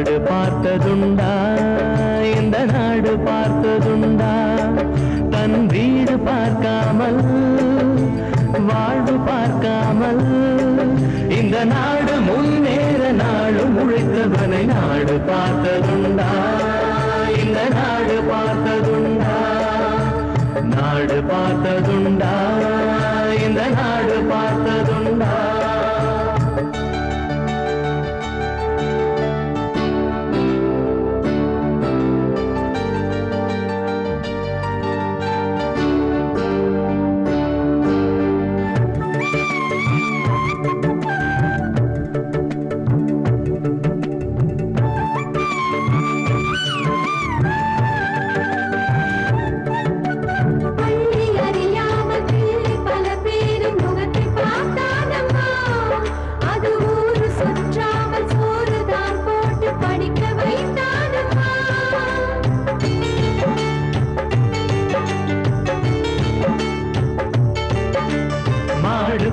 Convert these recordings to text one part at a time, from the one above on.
நாடு பார்த்ததுண்டா இந்த நாடு பார்த்ததுண்டா தன் வீடு பார்க்காமல் வாழ்வு பார்க்காமல் இந்த நாடு முன்னேற நாடும் உழைத்தவனை நாடு பார்த்ததுண்டா இந்த நாடு பார்த்ததுண்டா நாடு பார்த்ததுண்டா இந்த நாடு பார்த்ததுண்டா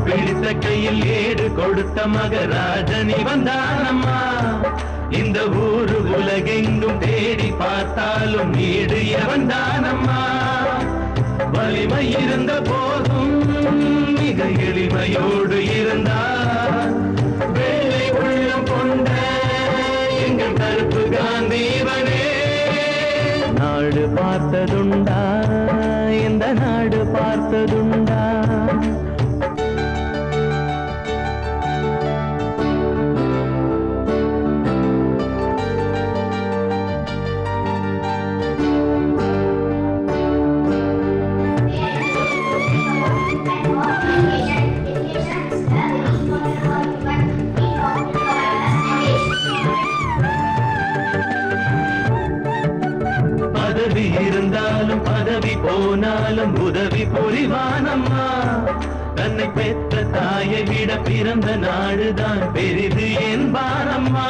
பிடித்த கையில் ஏடு கொடுத்த மகராஜனி வந்தானம்மா இந்த ஊரு உலகெங்கும் தேடி பார்த்தாலும் நீடு வந்தானம்மா வலிமை இருந்த போதும் மிக எளிமையோடு இருந்தார் வேலை உள்ளம் கொண்ட எங்கள் கருப்பு காந்தீவனே நாடு பார்த்ததுண்டா இந்த நாடு பார்த்ததுண்டா பதவி இருந்தாலும் பதவி போனாலும் உதவி புரிவானம்மா தன்னை பெற்ற தாயை விட பிறந்த நாடுதான் பெரிது என்பானம்மா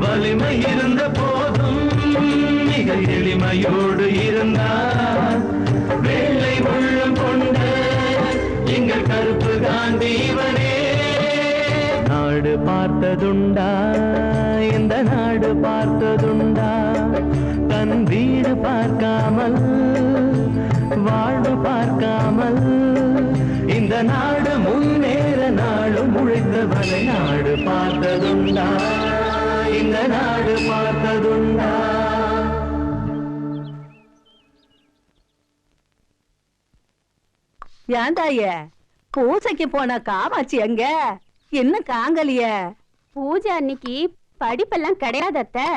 வலிமை இருந்த போதும் மிக எளிமையோடு இருந்தார் வெள்ளை உள்ளம் கொண்ட எங்கள் கருப்பு காந்தீவனே நாடு பார்த்ததுண்டா இந்த நாடு பார்த்ததுண்டா தன் வீடு பார்க்காமல் வாழ்வு பார்க்காமல் இந்த நாடு முன்னேற நாளும் உழைத்தவனை நாடு பார்த்ததுண்டா இந்த நாடு பார்த்ததுண்டா ஏண்டாய பூஜைக்கு போன காமாட்சி எங்க என்ன காங்கலிய பூஜை அன்னைக்கு படிப்பெல்லாம் கிடையாது அத்தை.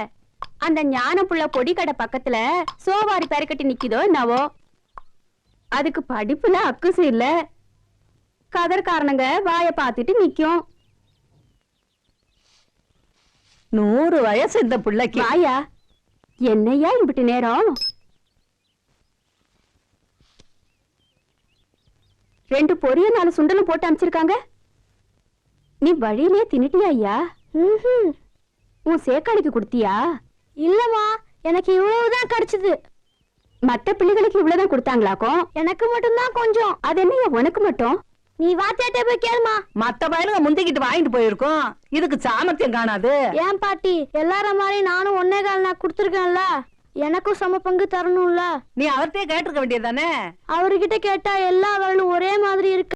அந்த ஞான புள்ள பொடி கடை பக்கத்துல சோவாரி பெருக்கட்டி நிக்குதோ என்னவோ அதுக்கு படிப்புல அக்குசு இல்ல கதர்காரனுங்க வாய பாத்துட்டு நிக்கும் 100 வயசு இந்த பிள்ளைக்கு வாயா என்னையா இப்படி நேரம் 2 பொரிய 4 சுண்டலும் போட்டு அனுப்பிச்சிருக்காங்க நீ வழியிலே தின்னுட்டியா ஐயா உன் சேக்காளிக்கு கொடுத்தியா இல்லம்மா எனக்கு இவ்வளவுதான் கிடைச்சது மத்த பிள்ளைகளுக்கு இவ்வளவுதான் கொடுத்தாங்களாக்கும் எனக்கு மட்டும்தான் கொஞ்சம் அது என்னையா உனக்கு மட்டும் நீ வாத்தியாட்டே போய் கேளுமா மத்த பயலுங்க முந்திக்கிட்டு வாங்கிட்டு போயிருக்கோம் இதுக்கு சாமர்த்தியம் காணாது ஏன் பாட்டி எல்லார மாதிரி நானும் 1.25 நான் கொடுத்துருக்கேன்ல எனக்கும் சம பங்கு தரணும்ல நீ அவர்கிட்டயே கேட்டிருக்க வேண்டியதானே அவர்கிட்ட கேட்டா எல்லா வரலும் ஒரே மாதிரி இருக்கு